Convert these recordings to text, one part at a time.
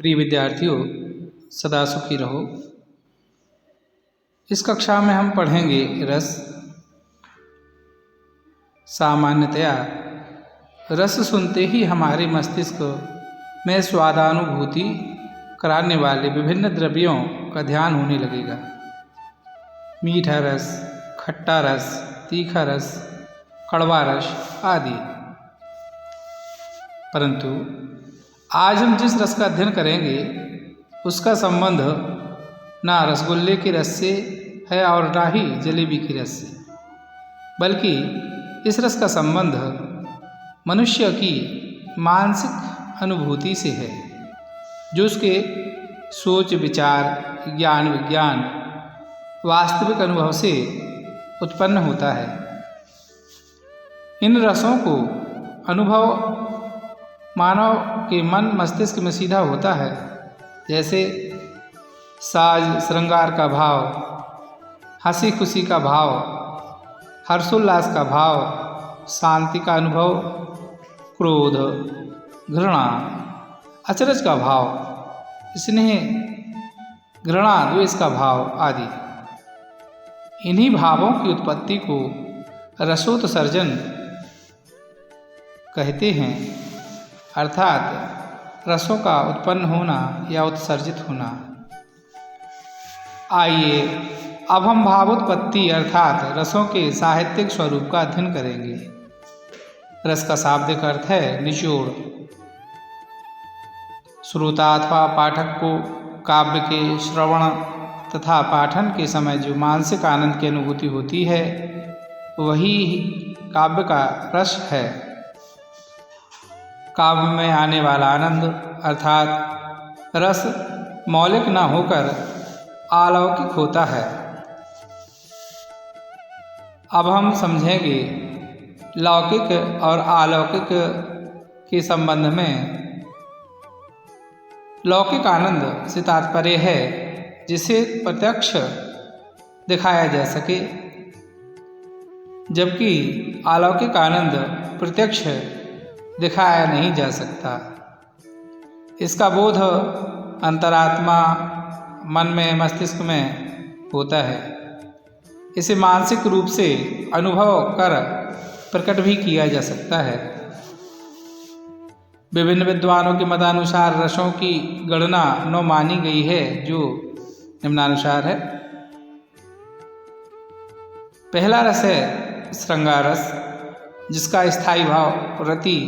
प्रिय विद्यार्थियों, सदा सुखी रहो। इस कक्षा में हम पढ़ेंगे रस। सामान्यतया रस सुनते ही हमारे मस्तिष्क में स्वादानुभूति कराने वाले विभिन्न द्रव्यों का ध्यान होने लगेगा। मीठा रस, खट्टा रस, तीखा रस, कड़वा रस आदि। परंतु आज हम जिस रस का अध्ययन करेंगे उसका संबंध ना रसगुल्ले के रस से है और ना ही जलेबी के रस से, बल्कि इस रस का संबंध मनुष्य की मानसिक अनुभूति से है, जो उसके सोच विचार, ज्ञान विज्ञान, वास्तविक अनुभव से उत्पन्न होता है। इन रसों को अनुभव मानव के मन मस्तिष्क में सीधा होता है, जैसे साज श्रृंगार का भाव, हंसी खुशी का भाव, हर्षोल्लास का भाव, शांति का अनुभव, क्रोध, घृणा, अचरज का भाव, स्नेह, घृणा, द्वेष का भाव आदि। इन्हीं भावों की उत्पत्ति को रसोत्सर्जन कहते हैं, अर्थात रसों का उत्पन्न होना या उत्सर्जित होना। आइए अब हम भावोत्पत्ति अर्थात रसों के साहित्यिक स्वरूप का अध्ययन करेंगे। रस का शाब्दिक अर्थ है निचोड़। श्रोता अथवा पाठक को काव्य के श्रवण तथा पाठन के समय जो मानसिक आनंद की अनुभूति होती है, वही काव्य का रस है। काव्य में आने वाला आनंद अर्थात रस मौलिक न होकर अलौकिक होता है। अब हम समझेंगे लौकिक और अलौकिक के संबंध में। लौकिक आनंद से तात्पर्य है जिसे प्रत्यक्ष दिखाया जा सके, जबकि अलौकिक आनंद प्रत्यक्ष दिखाया नहीं जा सकता। इसका बोध अंतरात्मा, मन में, मस्तिष्क में होता है। इसे मानसिक रूप से अनुभव कर प्रकट भी किया जा सकता है। विभिन्न विद्वानों के मतानुसार रसों की गणना 9 मानी गई है, जो निम्नानुसार है। पहला रस है श्रृंगार रस, जिसका स्थायी भाव रति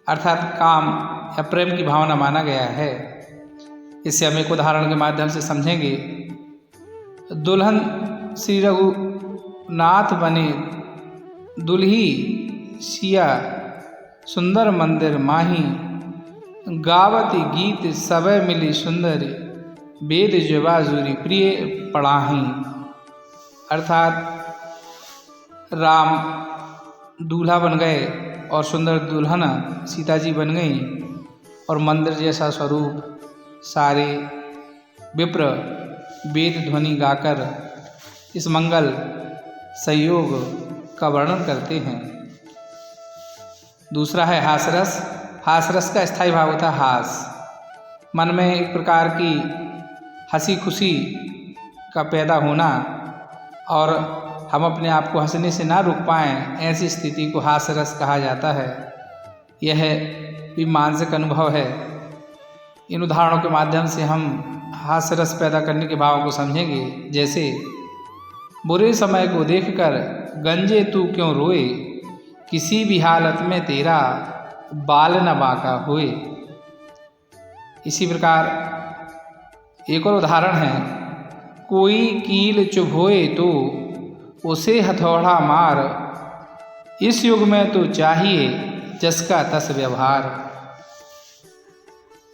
अर्थात काम या प्रेम की भावना माना गया है। इसे हम एक उदाहरण के माध्यम से समझेंगे। दुल्हन श्री रघुनाथ बने, दुल्ही सिया सुंदर मंदिर माही, गावती गीत सबे मिली सुंदर, वेद जवाजुरी प्रिय पढ़ाही। अर्थात राम दूल्हा बन गए और सुंदर दुल्हन सीता जी बन गई, और मंदिर जैसा स्वरूप सारे विप्र वेद ध्वनि गाकर इस मंगल संयोग का वर्णन करते हैं। दूसरा है हासरस। हासरस का स्थायी भाव होता है हास। मन में एक प्रकार की हंसी खुशी का पैदा होना और हम अपने आप को हंसने से ना रोक पाएँ, ऐसी स्थिति को हास्यरस कहा जाता है। यह भी मानसिक अनुभव है। इन उदाहरणों के माध्यम से हम हास्यरस पैदा करने के भावों को समझेंगे, जैसे बुरे समय को देखकर गंजे तू क्यों रोए, किसी भी हालत में तेरा बाल न बांका होए। इसी प्रकार एक और उदाहरण है, कोई कील चुभोए तो उसे हथौड़ा मार, इस युग में तो चाहिए जसका तस व्यवहार।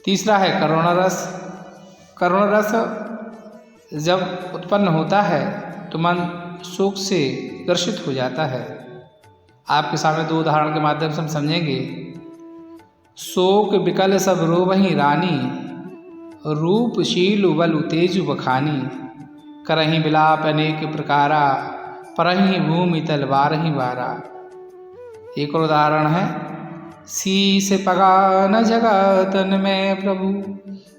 तीसरा है करुण रस। करुण रस जब उत्पन्न होता है तो मन शोक से ग्रसित हो जाता है। आपके सामने 2 उदाहरण के माध्यम से हम समझेंगे। शोक विकल सब रोवहीं रानी, रूपशील बल तेजु बखानी, करहीं विलाप अनेक प्रकारा, परहीं भूमि तल बारहीं बारा। एक और उदाहरण है, शीस पगा न जगा तन में प्रभु,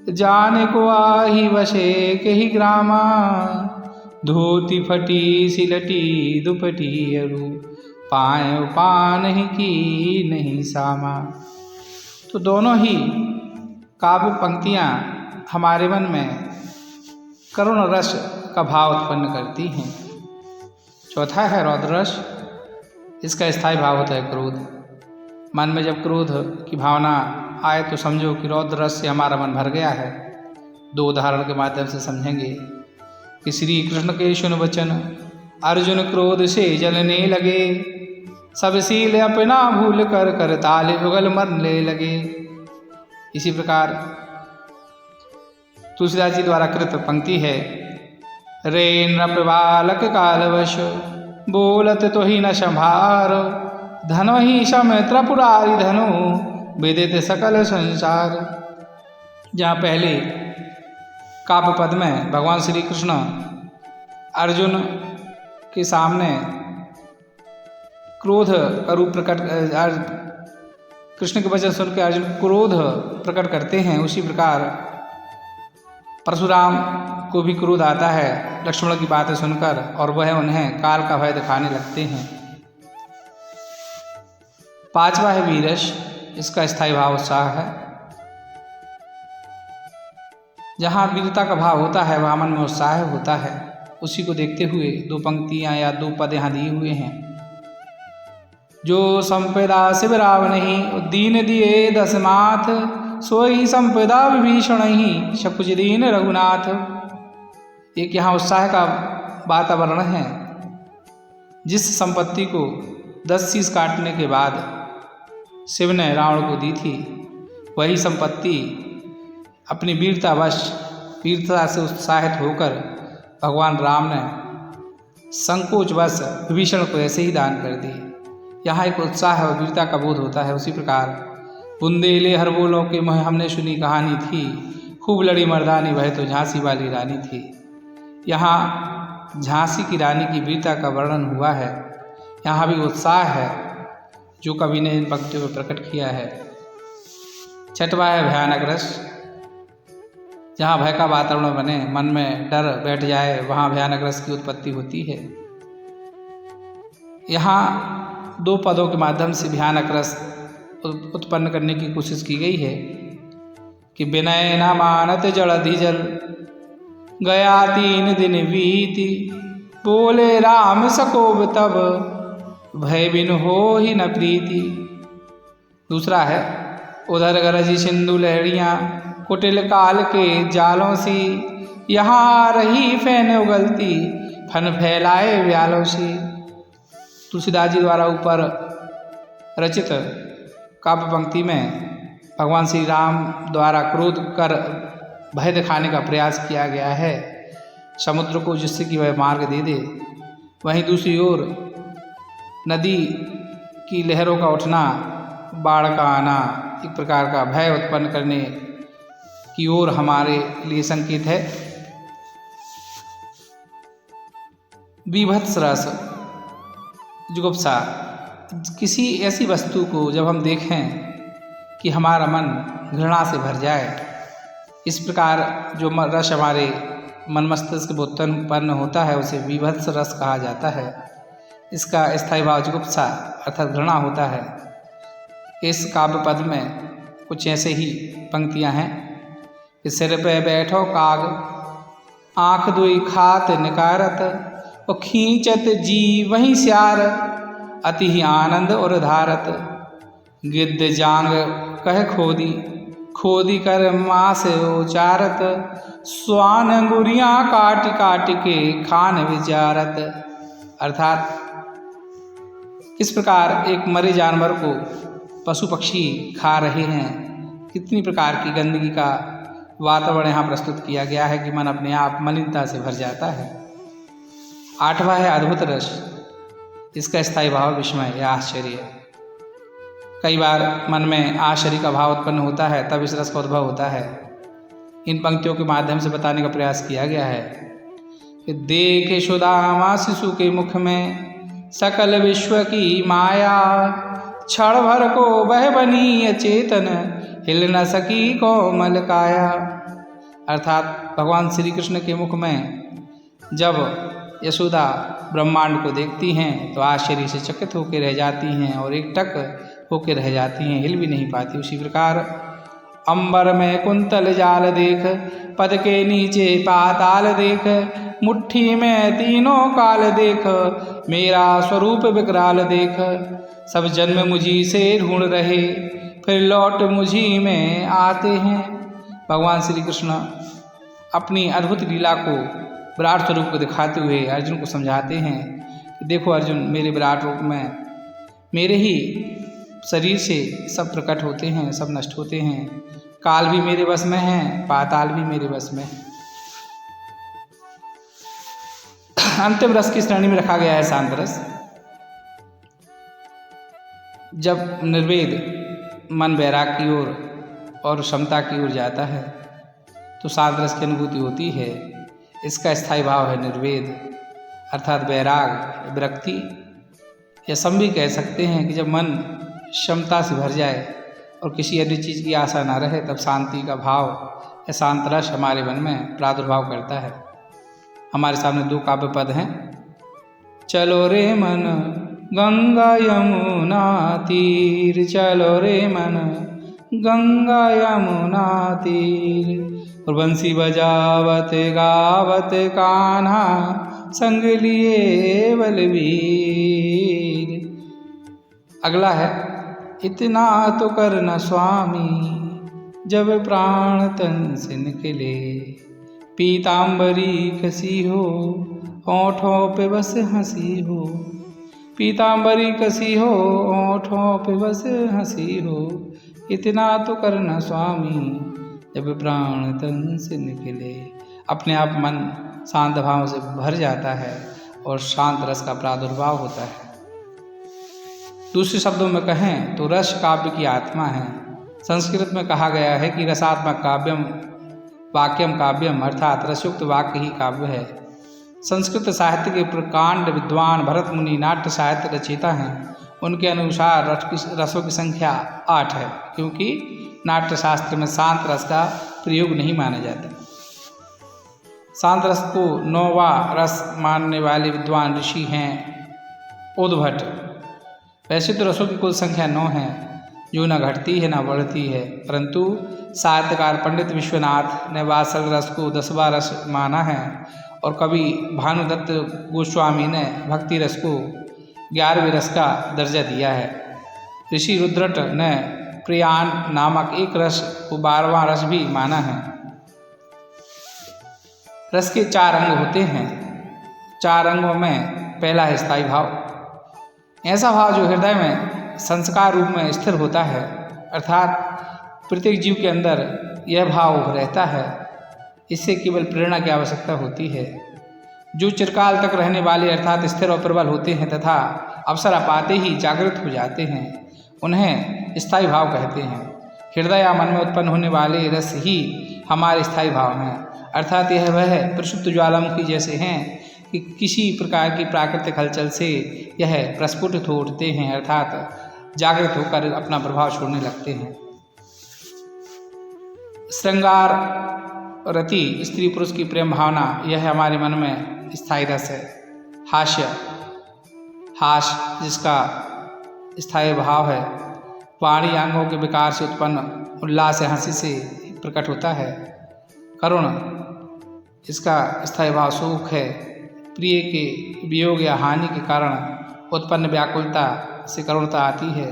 जाने को आही वशे के ही ग्रामा, धोती फटी सिलटी दुपटी अरु, पाए पान ही की नहीं सामा। तो दोनों ही काव्य पंक्तियाँ हमारे मन में करुण रस का भाव उत्पन्न करती हैं। चौथा है रौद्र रस। इसका स्थायी भाव होता है क्रोध। मन में जब क्रोध की भावना आए तो समझो कि रौद्र रस से हमारा मन भर गया है। दो उदाहरण के माध्यम से समझेंगे कि श्री कृष्ण के सुन वचन, अर्जुन क्रोध से जलने लगे, सब शील अपना भूल कर कर ताल उगल मरने लगे। इसी प्रकार तुलसीदास जी द्वारा कृत पंक्ति है, रे नृप बालक कालवश, बोलत तो ही न संभार, धनो ही सम त्रिपुरारी धनु, विदित सकल संसार। जहाँ पहले काव्य पद में भगवान श्री कृष्ण अर्जुन के सामने क्रोध का रूप प्रकट, कृष्ण के वचन सुनकर अर्जुन क्रोध प्रकट करते हैं, उसी प्रकार परशुराम को भी क्रोध आता है लक्ष्मण की बातें सुनकर, और वह उन्हें काल का भय दिखाने लगते हैं। पांचवा है वीरश। इसका स्थायी भाव उत्साह है। जहाँ वीरता का भाव होता है वहाँ मन में उत्साह होता है। उसी को देखते हुए दो पंक्तियाँ या दो पद यहाँ दिए हुए हैं। जो संपदा शिवराव नहीं, दीन दिए दस माथ, सोई संपदा विभीषण ही, शकुच दीन रघुनाथ। एक यहाँ उत्साह का वातावरण है। जिस संपत्ति को 10 शीश काटने के बाद शिव ने रावण को दी थी, वही संपत्ति अपनी वीरता से उत्साहित होकर भगवान राम ने संकोचवश विभीषण को ऐसे ही दान कर दी। यहाँ एक उत्साह और वीरता का बोध होता है। उसी प्रकार बुंदेले हर बोलों के मोह हमने सुनी कहानी थी, खूब लड़ी मर्दानी वह तो झांसी वाली रानी थी। यहाँ झांसी की रानी की वीरता का वर्णन हुआ है। यहाँ भी उत्साह है जो कवि ने इन पंक्तियों में प्रकट किया है। छठवा है भयानक रस। जहाँ भय का वातावरण बने, मन में डर बैठ जाए, वहाँ भयानक रस की उत्पत्ति होती है। यहाँ दो पदों के माध्यम से भयानक रस उत्पन्न करने की कोशिश की गई है कि विनय न मानत जलधि जल, गया 3 दिन बीती, बोले राम सकोब तब, भय बिन हो ही न प्रीति। दूसरा है उधर गरजी सिंधु लहरियाँ, कुटिल काल के जालों सी, यहाँ रही फैन उगलती, फन फैलाए व्यालों सी। तुलसीदास जी द्वारा ऊपर रचित काव्य पंक्ति में भगवान श्री राम द्वारा क्रोध कर भय दिखाने का प्रयास किया गया है समुद्र को, जिससे कि वह मार्ग दे दे। वहीं दूसरी ओर नदी की लहरों का उठना, बाढ़ का आना, एक प्रकार का भय उत्पन्न करने की ओर हमारे लिए संकेत है। बीभत्स रस, जुगुप्सा, किसी ऐसी वस्तु को जब हम देखें कि हमारा मन घृणा से भर जाए, इस प्रकार जो रस हमारे मन मस्तिष्क में उत्पन्न होता है उसे बीभत्स रस कहा जाता है। इसका स्थायी भाव जुगुप्सा अर्थात घृणा होता है। इस काव्य पद में कुछ ऐसे ही पंक्तियां हैं कि सिर पे बैठो काग, आँख दुई खात निकारत, और खींचत जी वहीं स्यार, अति ही आनंद और धारत, गिद्ध जांग कह खोदी, खोदी कर मास उचारत, स्वान अंगुरियाँ काट काट के खान विचारत। अर्थात किस प्रकार एक मरे जानवर को पशु पक्षी खा रहे हैं, कितनी प्रकार की गंदगी का वातावरण यहाँ प्रस्तुत किया गया है कि मन अपने आप मलिनता से भर जाता है। आठवां है अद्भुत रस। इसका स्थायी भाव विस्मय या आश्चर्य। कई बार मन में आश्चर्य का भाव उत्पन्न होता है, तब इस रस का उद्भव होता है। इन पंक्तियों के माध्यम से बताने का प्रयास किया गया है कि देखे सुदामा शिशु के मुख में सकल विश्व की माया, क्षण भर को वह बनी अचेतन, हिल न सकी कोमल काया। अर्थात भगवान श्री कृष्ण के मुख में जब यशोदा ब्रह्मांड को देखती हैं तो आश्चर्य से चकित होकर रह जाती हैं और एकटक होकर रह जाती हैं, हिल भी नहीं पाती। उसी प्रकार अंबर में कुंतल जाल देख, पद के नीचे पाताल देख, मुट्ठी में तीनों काल देख, मेरा स्वरूप विकराल देख। सब जन्म मुझी से ढूंढ रहे, फिर लौट मुझी में आते हैं। भगवान श्री कृष्ण अपनी अद्भुत लीला को विराट स्वरूप को दिखाते हुए अर्जुन को समझाते हैं कि देखो अर्जुन, मेरे विराट रूप में मेरे ही शरीर से सब प्रकट होते हैं, सब नष्ट होते हैं। काल भी मेरे वश में है, पाताल भी मेरे वश में है। अंतिम रस की श्रेणी में रखा गया है शांत रस। जब निर्वेद मन वैराग की ओर और क्षमता की ओर जाता है तो शांत रस की अनुभूति होती है। इसका स्थायी भाव है निर्वेद, अर्थात वैराग, विरक्ति, या हम भी कह सकते हैं कि जब मन क्षमता से भर जाए और किसी अन्य चीज़ की आशा ना रहे तब शांति का भाव या शांत रस हमारे मन में प्रादुर्भाव करता है। हमारे सामने दो काव्य पद हैं। चलो रे मन गंगा यमुना तीर, चलो रे मन गंगा यमुना तीर, और बंसी बजावत गावत कान्हा संग लिए बलवीर। अगला है इतना तो करना स्वामी, जब प्राण तन से निकले, पीताम्बरी कसी हो होठों पे बस हंसी हो, पीताम्बरी कसी हो होठों पे बस हंसी हो, इतना तो करना स्वामी, जब प्राण तन से निकले। अपने आप मन शांत भाव से भर जाता है और शांत रस का प्रादुर्भाव होता है। दूसरे शब्दों में कहें तो रस काव्य की आत्मा है। संस्कृत में कहा गया है कि रसात्मक काव्यम वाक्यम काव्यम, अर्थात रसयुक्त वाक्य ही काव्य है। संस्कृत साहित्य के प्रकांड विद्वान भरत मुनि नाट्य साहित्य रचयिता हैं। उनके अनुसार रसों की संख्या 8 है, क्योंकि नाट्य शास्त्र में शांत रस का प्रयोग नहीं माना जाता। शांत रस को 9वां रस मानने वाले विद्वान ऋषि हैं उद्भट। वैसे तो रसों की कुल संख्या 9 है, जो न घटती है न बढ़ती है, परंतु साहित्यकार पंडित विश्वनाथ ने वात्सल रस को 10वां रस माना है और कवि भानुदत्त गोस्वामी ने भक्ति रस को 11वें रस का दर्जा दिया है। ऋषि रुद्रट ने प्रियान नामक एक रस को 12वां रस भी माना है। रस के 4 अंग होते हैं। 4 अंगों में पहला है स्थायी भाव, ऐसा भाव जो हृदय में संस्कार रूप में स्थिर होता है, अर्थात प्रत्येक जीव के अंदर यह भाव रहता है। इससे केवल प्रेरणा की आवश्यकता होती है। जो चिरकाल तक रहने वाले अर्थात स्थिर और प्रबल होते हैं तथा अवसर पाते ही जागृत हो जाते हैं, उन्हें स्थायी भाव कहते हैं। हृदय या मन में उत्पन्न होने वाले रस ही हमारे स्थायी भाव हैं, अर्थात यह वह प्रसुप्त ज्वालामुखी जैसे हैं कि किसी प्रकार की प्राकृतिक हलचल से यह प्रस्फुटित हो उठते हैं, अर्थात जागृत होकर अपना प्रभाव छोड़ने लगते हैं। श्रृंगार रति स्त्री पुरुष की प्रेम भावना, यह हमारे मन में स्थायी रस है। हास जिसका स्थायी भाव है, वाणी अंगों के विकार से उत्पन्न उल्लास या हंसी से प्रकट होता है। करुण इसका स्थायी भाव सुख है। प्रिय के वियोग या हानि के कारण उत्पन्न व्याकुलता से करुणता आती है।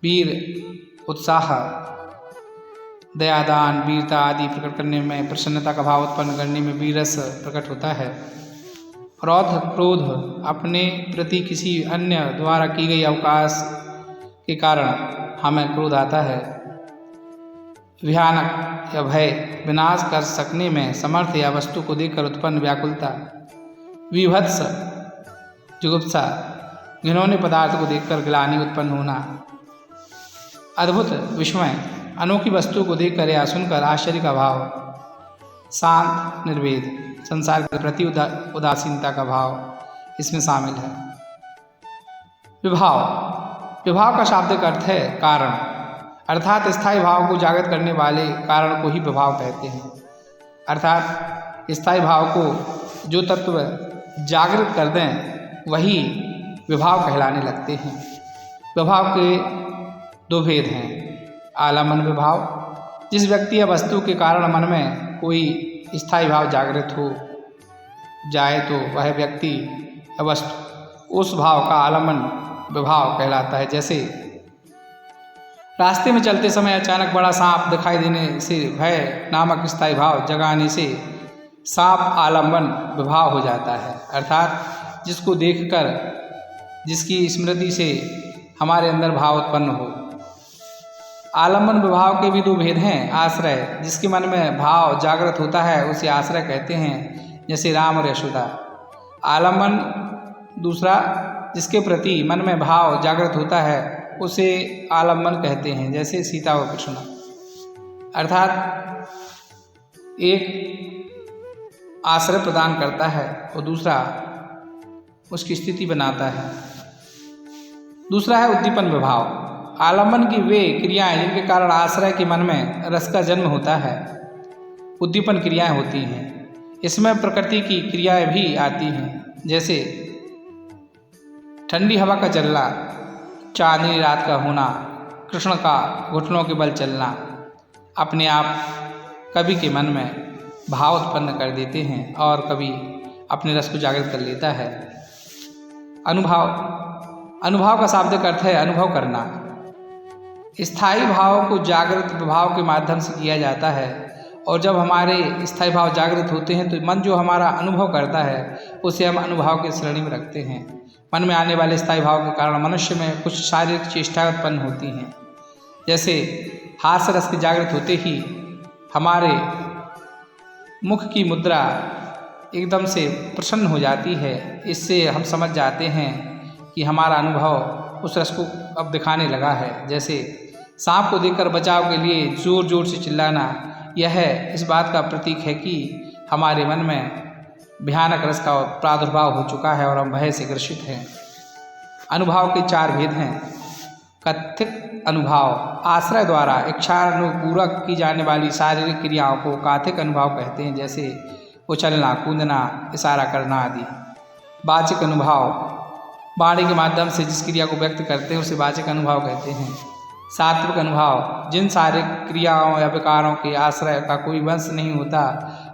वीर उत्साह, दयादान, वीरता आदि प्रकट करने में, प्रसन्नता का भाव उत्पन्न करने में वीररस प्रकट होता है। क्रोध क्रोध अपने प्रति किसी अन्य द्वारा की गई अवकाश के कारण हमें क्रोध आता है। भयानक या भय, विनाश कर सकने में समर्थ या वस्तु को देखकर उत्पन्न व्याकुलता। विभत्स जुगुप्सा, घिनौने पदार्थ को देखकर ग्लानि उत्पन्न होना। अद्भुत विस्मय, अनोखी वस्तु को देखकर या सुनकर आश्चर्य का भाव। शांत निर्वेद, संसार के प्रति उदासीनता का भाव इसमें शामिल है। विभाव, विभाव का शाब्दिक अर्थ है कारण, अर्थात स्थायी भाव को जागृत करने वाले कारण को ही विभाव कहते हैं। अर्थात स्थायी भाव को जो तत्व जागृत कर दें वही विभाव कहलाने लगते हैं। विभाव के दो भेद हैं। आलम्बन विभाव, जिस व्यक्ति या वस्तु के कारण मन में कोई स्थायी भाव जागृत हो जाए तो वह व्यक्ति या वस्तु उस भाव का आलम्बन विभाव कहलाता है। जैसे रास्ते में चलते समय अचानक बड़ा सांप दिखाई देने से भय नामक स्थायी भाव जगाने से सांप आलम्बन विभाव हो जाता है। अर्थात जिसको देखकर जिसकी स्मृति से हमारे अंदर भाव उत्पन्न हो। आलम्बन विभाव के भी दो भेद हैं। आश्रय, जिसके मन में भाव जागृत होता है उसे आश्रय कहते हैं, जैसे राम और यशोदा। आलम्बन दूसरा, जिसके प्रति मन में भाव जागृत होता है उसे आलम्बन कहते हैं, जैसे सीता और कृष्ण। अर्थात एक आश्रय प्रदान करता है और दूसरा उसकी स्थिति बनाता है। दूसरा है उद्दीपन विभाव। आलम्बन की वे क्रियाएं जिनके कारण आश्रय के मन में रस का जन्म होता है उद्दीपन क्रियाएं होती हैं। इसमें प्रकृति की क्रियाएं भी आती हैं, जैसे ठंडी हवा का चलना, चांदनी रात का होना, कृष्ण का घुटनों के बल चलना अपने आप कवि के मन में भाव उत्पन्न कर देते हैं और कभी अपने रस को जागृत कर लेता है। अनुभव, अनुभव का शाब्दिक अर्थ है अनुभव करना। स्थायी भाव को जागृत विभाव के माध्यम से किया जाता है और जब हमारे स्थायी भाव जागृत होते हैं तो मन जो हमारा अनुभव करता है उसे हम अनुभव के श्रेणी में रखते हैं। मन में आने वाले स्थायी भाव के कारण मनुष्य में कुछ शारीरिक चेष्टाएं उत्पन्न होती हैं। जैसे हास्य रस के जागृत होते ही हमारे मुख की मुद्रा एकदम से प्रसन्न हो जाती है। इससे हम समझ जाते हैं कि हमारा अनुभव उस रस को अब दिखाने लगा है। जैसे सांप को देखकर बचाव के लिए ज़ोर ज़ोर से चिल्लाना, यह इस बात का प्रतीक है कि हमारे मन में भयानक रस का प्रादुर्भाव हो चुका है और हम भय से ग्रसित हैं। अनुभव के चार भेद हैं। कथित अनुभव, आश्रय द्वारा इच्छानुपूर्वक की जाने वाली शारीरिक क्रियाओं को काथिक अनुभव कहते हैं, जैसे उछलना, कूदना, इशारा करना आदि। वाचिक अनुभव, वाणी के माध्यम से जिस क्रिया को व्यक्त करते हैं उसे वाचिक अनुभव कहते हैं। सात्विक अनुभव, जिन शारीरिक क्रियाओं या विकारों के आश्रय का कोई वंश नहीं होता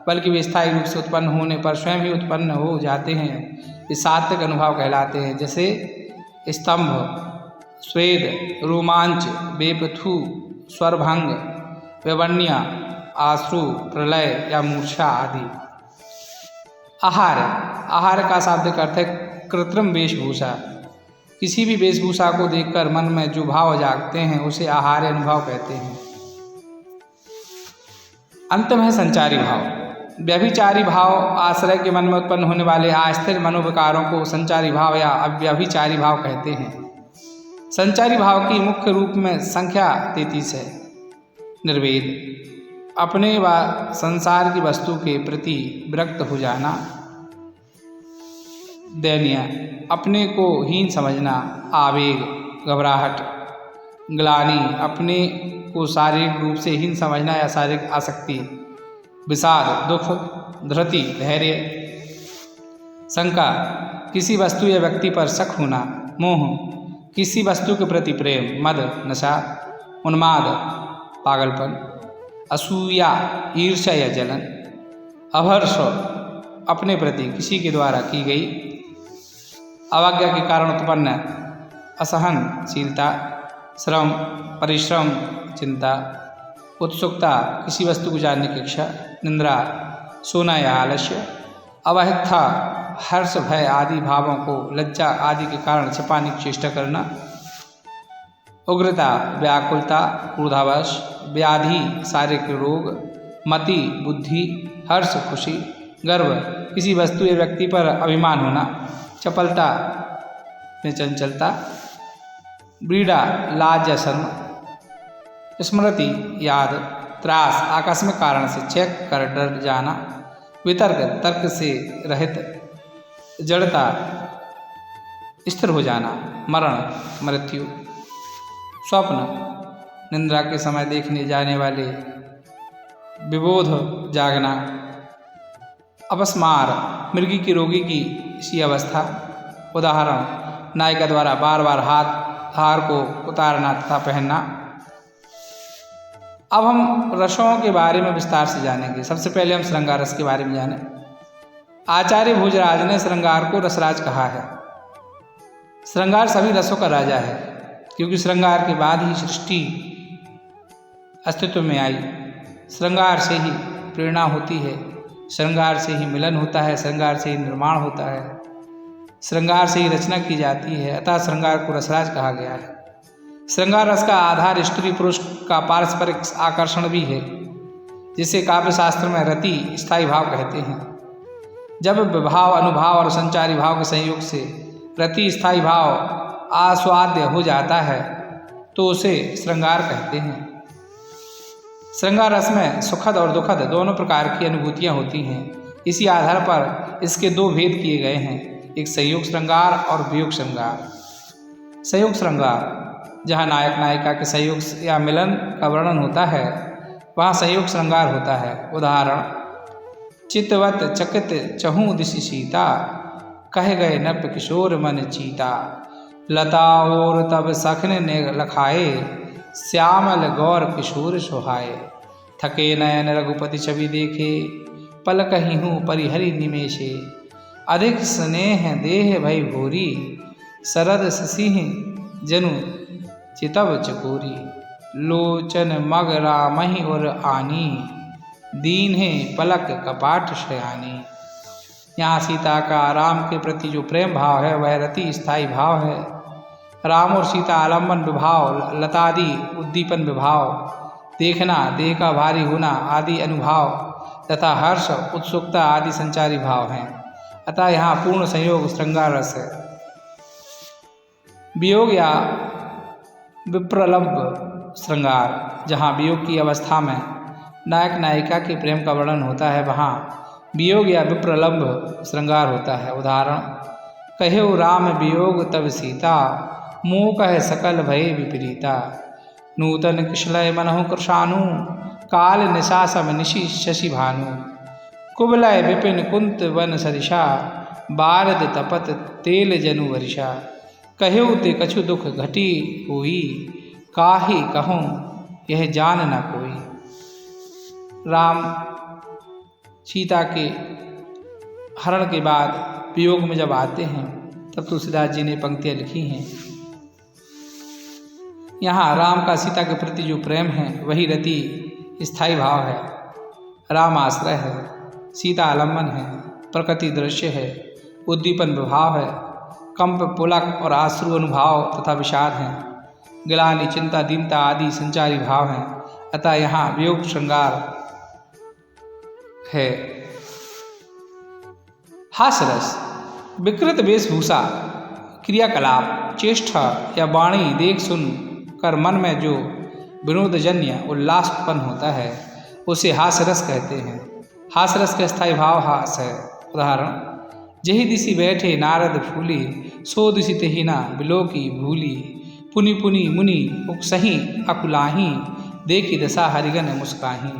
बल्कि वे स्थायी रूप से उत्पन्न होने पर स्वयं ही उत्पन्न हो जाते हैं, ये सात्विक अनुभव कहलाते हैं। जैसे स्तंभ, स्वेद, रोमांच, बेपथु, स्वरभंग, विवण्य, आश्रु, प्रलय या मूर्छा आदि। आहार, आहार का शाब्दिक अर्थ है कृत्रिम वेशभूषा। किसी भी वेशभूषा को देखकर मन में जो भाव जागते हैं उसे आहार्य अनुभव कहते हैं। अंत में है संचारी भाव। व्यभिचारी भाव, आश्रय के मन में उत्पन्न होने वाले अस्थिर मनोविकारों को संचारी भाव या अव्यभिचारी भाव कहते हैं। संचारी भाव की मुख्य रूप में संख्या 33 है। निर्वेद, अपने व संसार की वस्तु के प्रति विरक्त हो जाना। दयनीय, अपने को हीन समझना। आवेग, घबराहट, ग्लानि, अपने को शारीरिक रूप से हीन समझना या शारीरिक आसक्ति। विषाद, दुख, धृति, धैर्य। शंका, किसी वस्तु या व्यक्ति पर शक होना। मोह, किसी वस्तु के प्रति प्रेम। मद, नशा। उन्माद, पागलपन। असूया, ईर्ष्या या जलन। अभर्ष, अपने प्रति किसी के द्वारा की गई अवज्ञा के कारण उत्पन्न असहनशीलता। श्रम, परिश्रम, चिंता। उत्सुकता, किसी वस्तु को जानने की इच्छा। निंद्रा, सोना या आलस्य। अवहिता, हर्ष, भय आदि भावों को लज्जा आदि के कारण छिपाने की चेष्टा करना। उग्रता, व्याकुलता, क्रोधावश। व्याधि, शारीरिक रोग। मति, बुद्धि, हर्ष, खुशी। गर्व, किसी वस्तु या व्यक्ति पर अभिमान होना। चपलता में चंचलता। व्रीड़ा, लाज या शर्म। स्मृति, याद। त्रास, आकस्मिक कारण से चेक कर डर जाना। वितर्क, तर्क से रहित। जड़ता, स्थिर हो जाना। मरण, मृत्यु। स्वप्न, निद्रा के समय देखने जाने वाले विबोध जागना, अपस्मार मृगी की रोगी की सी अवस्था। उदाहरण, नायिका द्वारा बार बार हार को उतारना तथा पहनना। अब हम रसों के बारे में विस्तार से जानेंगे। सबसे पहले हम श्रृंगार रस के बारे में जानें। आचार्य भोजराज ने श्रृंगार को रसराज कहा है। श्रृंगार सभी रसों का राजा है, क्योंकि श्रृंगार के बाद ही सृष्टि अस्तित्व में आई। श्रृंगार से ही प्रेरणा होती है, श्रृंगार से ही मिलन होता है, श्रृंगार से ही निर्माण होता है, श्रृंगार से ही रचना की जाती है। अतः श्रृंगार को रसराज कहा गया है। श्रृंगार रस का आधार स्त्री पुरुष का पारस्परिक आकर्षण भी है, जिसे काव्य शास्त्र में रति स्थायी भाव कहते हैं। जब विभाव, अनुभाव और संचारी भाव के संयोग से रति स्थायी भाव आस्वाद्य हो जाता है तो उसे श्रृंगार कहते हैं। श्रृंगार रस में सुखद और दुखद दोनों प्रकार की अनुभूतियाँ होती हैं। इसी आधार पर इसके दो भेद किए गए हैं, एक संयोग श्रृंगार और वियोग श्रृंगार। संयोग श्रृंगार, जहाँ नायक नायिका के संयोग या मिलन का वर्णन होता है, वहाँ संयोग श्रृंगार होता है। उदाहरण, चित्तवत चकित चहूँ दिशि सीता, कह गए नप किशोर मन चीता, लता और तब सखन ने लखाए, श्यामल गौर किशोर सुहाए, थके नयन रघुपति छवि देखे, पल कहीं परिहरि निमेशे, अधिक स्नेह देह भई भोरी, शरद सिंह जनु चितव चकोरी, लोचन मग रामहि और आनी, दीन है पलक कपाट शयानी। यहाँ सीता का राम के प्रति जो प्रेम भाव है वह रति स्थायी भाव है। राम और सीता आलम्बन विभाव, लतादि उद्दीपन विभाव, देखना, देह का भारी होना आदि अनुभाव तथा हर्ष, उत्सुकता आदि संचारी भाव हैं। अतः यहाँ पूर्ण संयोग श्रृंगार रस है। वियोग या विप्रलम्ब श्रृंगार, जहाँ वियोग की अवस्था में नायक नायिका के प्रेम का वर्णन होता है, वहाँ वियोग या विप्रलम्ब श्रृंगार होता है। उदाहरण, कहो राम वियोग तब सीता, मोह कह सकल भय विपरीता, नूतन किशलय मनहु कृशानु, काल निशासम निशि शशि भानु, कुबलय विपिन कुंत वन सरिषा, बारद तपत तेल जनु वर्षा, कहो ते कछु दुख घटी हुई, काहि कहूँ यह जान न कोई। राम सीता के हरण के बाद वियोग में जब आते हैं तब तुलसीदास जी ने पंक्तियाँ लिखी हैं। यहाँ राम का सीता के प्रति जो प्रेम है वही रति स्थायी भाव है। राम आश्रय है, सीता आलम्बन है, प्रकृति दृश्य है, उद्दीपन विभाव है, कंप पुलक और आश्रु अनुभाव तथा विषाद हैं, गिलानी चिंता दीनता आदि संचारी भाव हैं। अतः यहाँ वियोग श्रृंगार है। हास्यरस, विकृत वेशभूषा, क्रियाकलाप, चेष्टा या वाणी देख सुन कर मन में जो विनोदजन्य उल्लास उत्पन्न होता है उसे हास्यरस कहते हैं। हास्यरस का स्थायी भाव हास है। उदाहरण, जही दिशि बैठे नारद फूली, सो दिशि तेहि ना बिलोकी भूली, पुनि पुनि मुनि उकसही अकुलाही, देखी दशा हरिगन मुस्काही।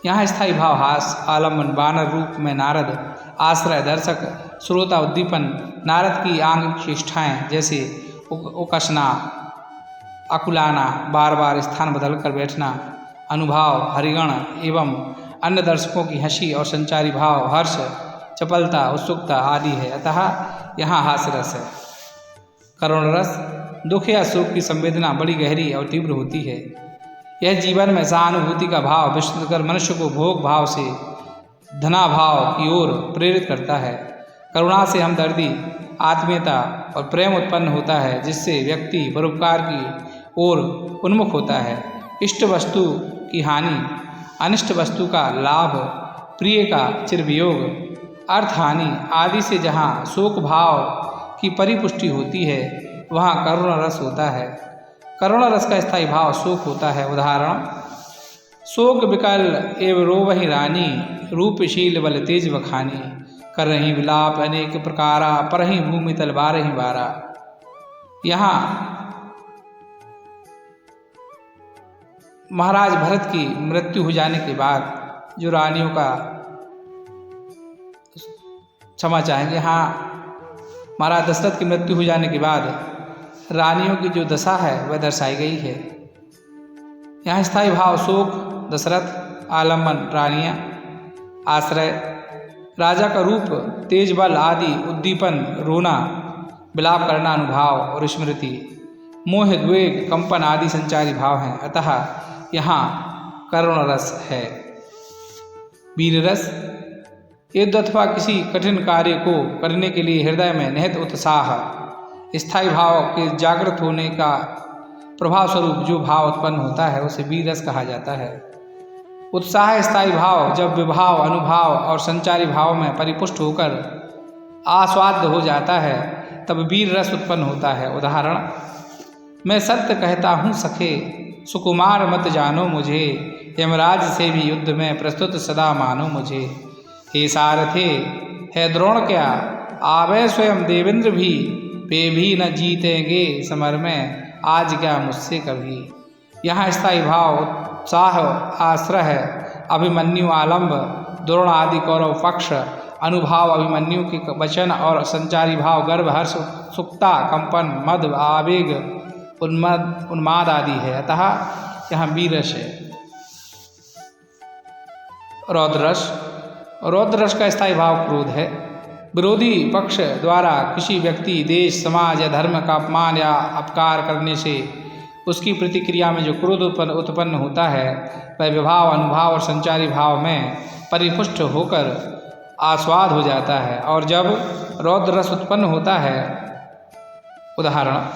यहाँ स्थायी भाव हास, आलम्बन, वानर रूप में नारद, आश्रय, दर्शक, श्रोता, उद्दीपन, नारद की आंगिक चेष्टाएँ जैसे उकसना, अकुलाना, बार बार स्थान बदल कर बैठना, अनुभाव, हरिगण एवं अन्य दर्शकों की हंसी और संचारी भाव, हर्ष, चपलता, उत्सुकता आदि है। अतः यहाँ हास्यरस है। करुण रस, दुख या सुख की संवेदना बड़ी गहरी और तीव्र होती है। यह जीवन में सहानुभूति का भाव विस्तृत कर मनुष्य को भोग भाव से धना भाव की ओर प्रेरित करता है। करुणा से हमदर्दी, आत्मीयता और प्रेम उत्पन्न होता है, जिससे व्यक्ति परोपकार की ओर उन्मुख होता है। इष्ट वस्तु की हानि, अनिष्ट वस्तु का लाभ, प्रिय का चिरवियोग, अर्थ हानि आदि से जहाँ शोक भाव की परिपुष्टि होती है वहाँ करुण रस होता है। करुण रस का स्थायी भाव शोक होता है। उदाहरण, शोक विकल एव रोवहि रानी, रूपशील बल तेज बखानी, कर रही विलाप अनेक प्रकारा, परहि भूमि तल बारहि बारा। यहाँ महाराज भरत की मृत्यु हो जाने के बाद जो रानियों का क्षमा चाहेंगे, हाँ, महाराज दशरथ की मृत्यु हो जाने के बाद रानियों की जो दशा है वह दर्शाई गई है। यहाँ स्थायी भाव शोक, दशरथ, आलम्बन, रानियाँ, आश्रय, राजा का रूप, तेज बल आदि, उद्दीपन, रोना, विलाप करना, अनुभाव और स्मृति, मोह, द्वेग, कंपन आदि संचारी भाव हैं। अतः यहाँ करुण रस है। वीर रस, युद्ध अथवा किसी कठिन कार्य को करने के लिए हृदय में निहित उत्साह, स्थायी भाव के जागृत होने का प्रभाव स्वरूप जो भाव उत्पन्न होता है उसे वीर रस कहा जाता है। उत्साह स्थायी भाव जब विभाव, अनुभाव और संचारी भाव में परिपुष्ट होकर आस्वाद्य हो जाता है तब वीर रस उत्पन्न होता है। उदाहरण, मैं सत्य कहता हूँ सखे, सुकुमार मत जानो मुझे, यमराज से भी युद्ध में प्रस्तुत सदा मानो मुझे। हे सारथे, है द्रोण क्या, आवे स्वयं देवेंद्र भी, वे भी न जीतेंगे समर में, आज क्या मुझसे कभी। यहाँ स्थायी भाव उत्साह, आश्रय, अभिमन्यु, आलंब, द्रोण आदि कौरव पक्ष, अनुभाव अभिमन्यु के वचन और संचारी भाव गर्भ, हर्ष, उत्सुकता, कंपन, मद, आवेग, उन्माद आदि है। अतः यहाँ वीरस है। रौद्रस, रौद्रस का स्थायी भाव क्रोध है। विरोधी पक्ष द्वारा किसी व्यक्ति, देश, समाज या धर्म का अपमान या अपकार करने से उसकी प्रतिक्रिया में जो क्रोध उत्पन्न होता है वह विभाव, अनुभाव और संचारी भाव में परिपुष्ट होकर आस्वाद हो जाता है। और जब रौद्र रस उत्पन्न होता है, उदाहरण,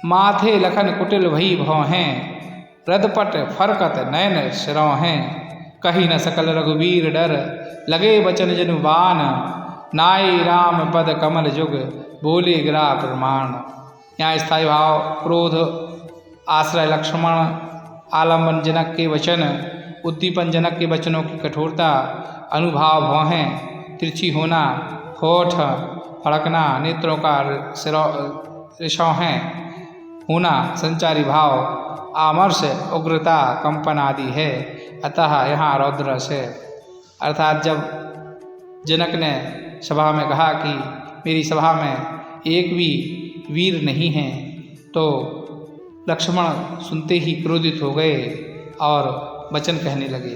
माथे लखन कुटिल भई भव हैं, रदपट फरकत नयन श्रव हैं, कही न सकल रघुवीर डर, लगे बचन जनु बान, नाई राम पद कमल जुग, बोले गिरा प्रमाण। यहाँ स्थायी भाव क्रोध, आश्रय, लक्ष्मण, आलम्बन जनक के वचन, उद्दीपन जनक के वचनों की कठोरता, अनुभाव भौहें, तिरछी होना, होठ फड़कना, नेत्रों का रिशौहें होना, संचारी भाव, आमर्ष, उग्रता, कंपन आदि है। अतः यहाँ रौद्रस है। अर्थात जब जनक ने सभा में कहा कि मेरी सभा में एक भी वीर नहीं है, तो लक्ष्मण सुनते ही क्रोधित हो गए और वचन कहने लगे।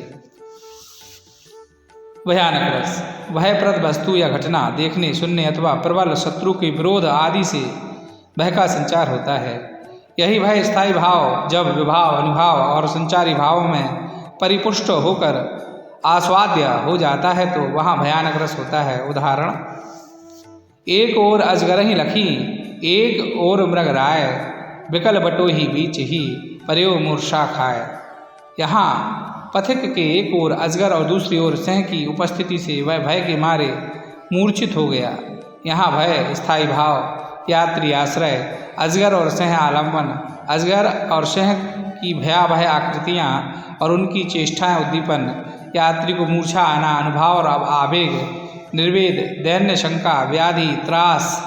भयानक रस, भयप्रद वस्तु या घटना देखने, सुनने अथवा प्रबल शत्रु के विरोध आदि से भय का संचार होता है। यही भय स्थायी भाव जब विभाव, अनुभाव और संचारी भाव में परिपुष्ट होकर आस्वाद्य हो जाता है तो वहाँ भयानक रस होता है। उदाहरण, एक ओर अजगर ही लखी, एक ओर मृग राय, विकल बटो ही बीच ही, पर्यो मूर्छा खाए। यहाँ पथिक के एक ओर अजगर और दूसरी ओर सिंह की उपस्थिति से वह भय के मारे मूर्छित हो गया। यहाँ भय स्थायी भाव, यात्री आश्रय, अजगर और सिंह आलम्बन, अजगर और सिंह की भयावह आकृतियाँ और उनकी चेष्टाएं उद्दीपन, यात्री को मूर्छा आना, अनुभाव और आवेग, निर्वेद, दैन्य, शंका, व्याधि, त्रास,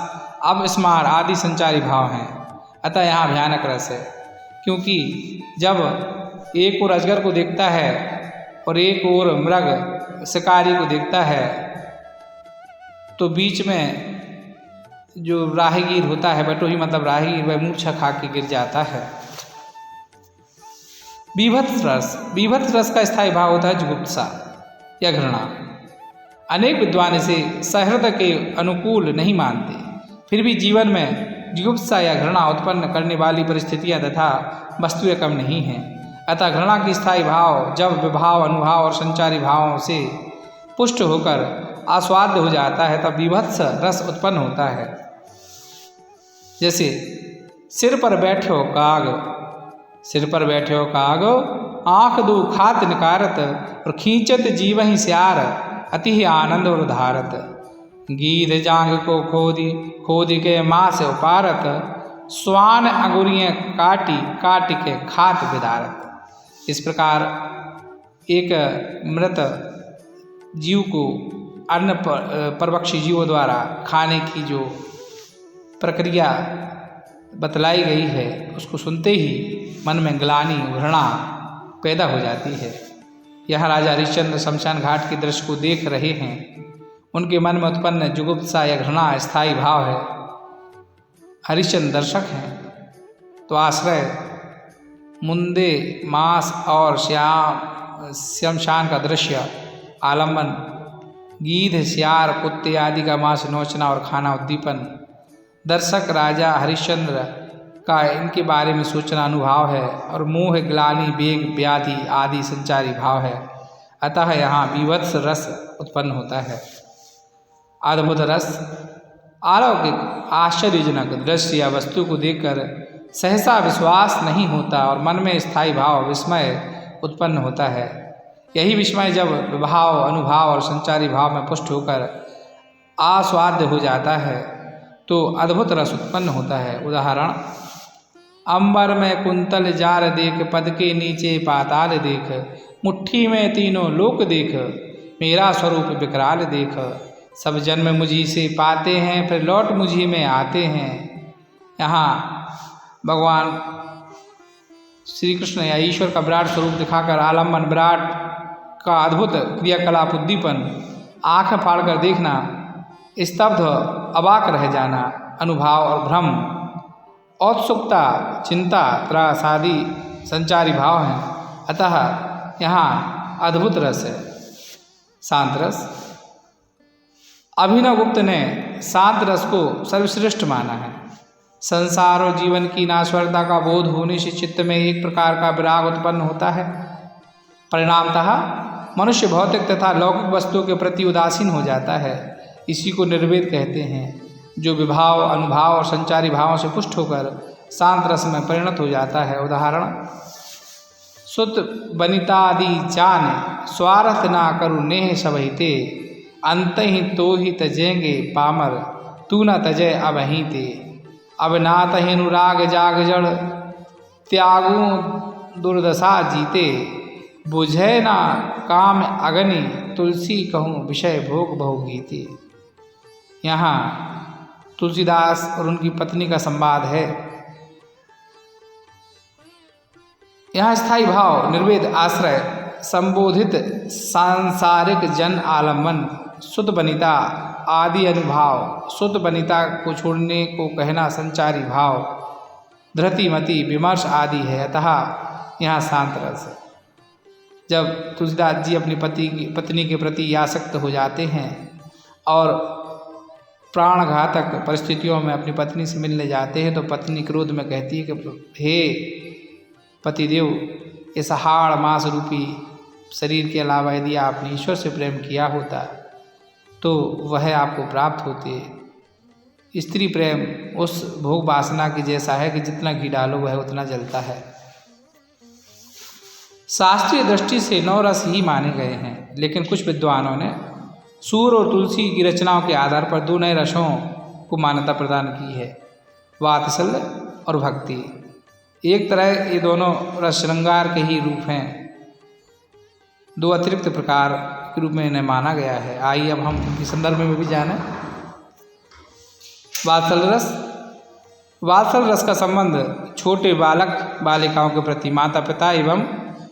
अपस्मार आदि संचारी भाव हैं। अतः यहाँ भयानक रस है, क्योंकि जब एक ओर अजगर को देखता है और एक ओर मृग शिकारी को देखता है तो बीच में जो राहगीर होता है, बटोही मतलब राहगीर, वह मूर्छा खा के गिर जाता है। बीभत्स रस, बीभत्स रस का स्थायी भाव होता है जुगुप्सा या घृणा। अनेक विद्वान इसे सहृदय के अनुकूल नहीं मानते, फिर भी जीवन में जुगुप्सा या घृणा उत्पन्न करने वाली परिस्थितियां तथा वस्तुएं कम नहीं हैं। अतः घृणा की स्थायी भाव जब विभाव, अनुभाव और संचारी भावों से पुष्ट होकर आस्वाद्य हो जाता है तब बीभत्स रस उत्पन्न होता है। जैसे सिर पर बैठो काग, सिर पर बैठो काग, आँख दो खात निकारत, और खींचत जीवहि स्यार, अति आनंद और धारत। गीध जांग को खोदी, खोदी के मास उपारत, स्वान अंगुरियाँ काटी, काट के खात विदारत। इस प्रकार एक मृत जीव को अन्य परभक्षी जीवों द्वारा खाने की जो प्रक्रिया बतलाई गई है उसको सुनते ही मन में ग्लानि घृणा पैदा हो जाती है। यह राजा हरिश्चंद्र शमशान घाट के दृश्य को देख रहे हैं। उनके मन में उत्पन्न जुगुप्सा या घृणा स्थायी भाव है। हरिश्चंद्र दर्शक हैं तो आश्रय मुंदे मांस और शमशान का दृश्य, आलम्बन, गीध सियार कुत्ते आदि का मांस नोचना और खाना उद्दीपन, दर्शक राजा हरिश्चंद्र का इनके बारे में सोचना अनुभाव है। और मोह ग्लानि वेग व्याधि आदि संचारी भाव है। अतः यहाँ विवत्स रस उत्पन्न होता है। अद्भुत रस, अलौकिक आश्चर्यजनक दृश्य या वस्तु को देखकर सहसा विश्वास नहीं होता और मन में स्थायी भाव विस्मय उत्पन्न होता है। यही विस्मय जब विभाव अनुभाव और संचारी भाव में पुष्ट होकर आस्वाद्य हो जाता है तो अद्भुत रस उत्पन्न होता है। उदाहरण, अंबर में कुंतल जार देख, पद के नीचे पाताल देख, मुट्ठी में तीनों लोक देख, मेरा स्वरूप विकराल देख, सब जन्म मुझी से पाते हैं फिर लौट मुझी में आते हैं। यहाँ भगवान श्री कृष्ण या ईश्वर का विराट स्वरूप दिखाकर आलम्बन, विराट का अद्भुत क्रियाकलाप, उद्दीपन, आँख फाड़कर देखना, स्तब्ध अबाक रह जाना, अनुभाव और भ्रम, औत्सुकता, चिंता, त्रास आदि संचारी भाव हैं। अतः यहाँ अद्भुत रस है। शांत रस, अभिनव गुप्त ने शांत रस को सर्वश्रेष्ठ माना है। संसार और जीवन की नाश्वरता का बोध होने से चित्त में एक प्रकार का विराग उत्पन्न होता है। परिणामतः मनुष्य भौतिक तथा लौकिक वस्तुओं के प्रति उदासीन हो जाता है। इसी को निर्वेद कहते हैं, जो विभाव अनुभाव और संचारी भावों से पुष्ट होकर शांत रस में परिणत हो जाता है। उदाहरण, सुत बनितादि जान, स्वार्थ ना करु नेह सबहिते, अंत ही तो ही तजेंगे पामर, तू न तजय अब ही ते, अब नात ही अनुराग जाग जड़, त्यागू दुर्दशा जीते, बुझे ना काम अग्नि, तुलसी कहूँ विषय भोग बहु गीते। यहाँ तुलसीदास और उनकी पत्नी का संवाद है। यहाँ स्थायी भाव, निर्वेद आश्रय, संबोधित सांसारिक जन आलम्बन, सुत बनिता आदि अनुभाव, सुत बनिता को छोड़ने को कहना संचारी भाव, धृतिमति विमर्श आदि है। अतः यहाँ शांत रस है। जब तुलसीदास जी अपनी पत्नी के प्रति आसक्त हो जाते हैं और प्राणघातक परिस्थितियों में अपनी पत्नी से मिलने जाते हैं तो पत्नी क्रोध में कहती है कि हे पतिदेव, इस हाड़ मांस रूपी शरीर के अलावा यदि आपने ईश्वर से प्रेम किया होता तो वह आपको प्राप्त होते। स्त्री प्रेम उस भोग वासना की जैसा है कि जितना घी डालो वह उतना जलता है। शास्त्रीय दृष्टि से 9 रस ही माने गए हैं, लेकिन कुछ विद्वानों ने सूर और तुलसी की रचनाओं के आधार पर 2 नए रसों को मान्यता प्रदान की है, वात्सल्य और भक्ति। एक तरह ये दोनों रस श्रृंगार के ही रूप हैं, 2 अतिरिक्त प्रकार के रूप में इन्हें माना गया है। आइए अब हम इनके संदर्भ में भी जानें। वात्सल्य रस, वात्सल्य रस का संबंध छोटे बालक बालिकाओं के प्रति माता पिता एवं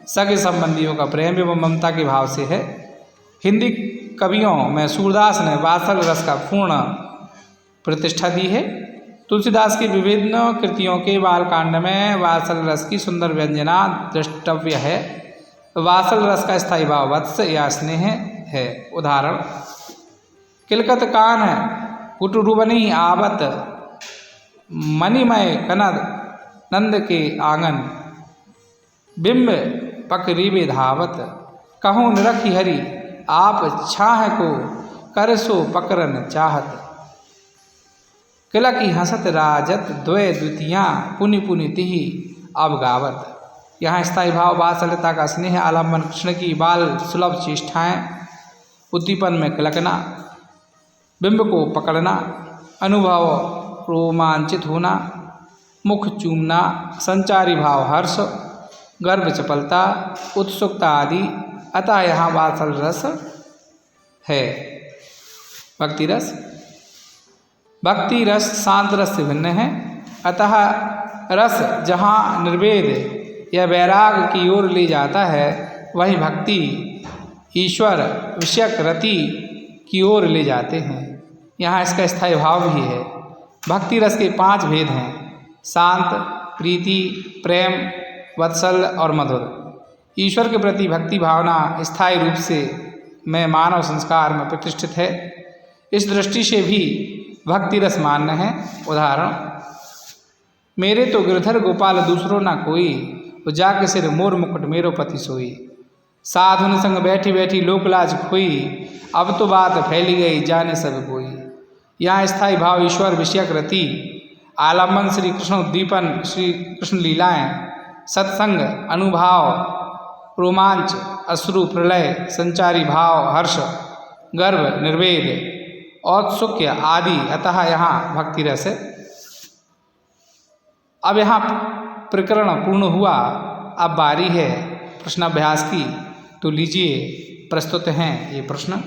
सगे संबंधियों का प्रेम एवं ममता के भाव से है। हिंदी कवियों में सूरदास ने वात्सल्य रस का पूर्ण प्रतिष्ठा दी है। तुलसीदास की विभिन्न कृतियों के बालकांड में वात्सल्य रस की सुंदर व्यंजना द्रष्टव्य है। वात्सल्य रस का स्थायी भाव वत्स या स्नेह है। उदाहरण, किलकत कान कुटुरुबनी आवत, मणिमय कनद नंद के आंगन, बिंब पकरीबे धावत, कहूँ निरखी हरि आप छाह को, कर सो पकरन चाहत, किलकी हंसत राजत द्वय द्वितीयाँ, पुनि पुनि तिहि अवगावत। यहाँ स्थायी भाव वात्सल्यता का स्नेह, आलम्बन, कृष्ण की बाल सुलभ चेष्टाएँ, उद्दीपन में किलकना, बिंब को पकड़ना, अनुभव रोमांचित होना, मुख चूमना, संचारी भाव हर्ष, गर्भ चपलता, उत्सुकता आदि। अतः यहाँ वात्सल्य रस है। भक्ति रस, भक्ति रस शांत रस से भिन्न है। अतः रस जहाँ निर्वेद यह वैराग की ओर ले जाता है, वही भक्ति ईश्वर विषयक रति की ओर ले जाते हैं। यहाँ इसका स्थायी भाव भी है। भक्ति रस के 5 भेद हैं: शांत, प्रीति, प्रेम, वत्सल और मधुर। ईश्वर के प्रति भक्ति भावना स्थायी रूप से में मानव संस्कार में प्रतिष्ठित है। इस दृष्टि से भी भक्ति रस मान्य है। उदाहरण: मेरे तो गिरधर गोपाल दूसरो ना कोई, वो जाके सिर मोर मुकुट मेरो पति सोई। साधुन संग बैठी बैठी लोक लाज खोई, अब तो बात फैली गई जाने सब कोई। यहाँ स्थायी भाव ईश्वर विषयक रति, आलम्बन श्री कृष्ण उद्दीपन, श्री कृष्ण लीलाएं, सत्संग, अनुभाव, रोमांच, अश्रु, प्रलय, संचारी भाव, हर्ष, गर्व, निर्वेद, औत्सुक्य आदि। अतः यहाँ भक्ति रस। अब यहाँ प्रकरण पूर्ण हुआ। अब बारी है प्रश्नाभ्यास की, तो लीजिए प्रस्तुत हैं ये प्रश्न।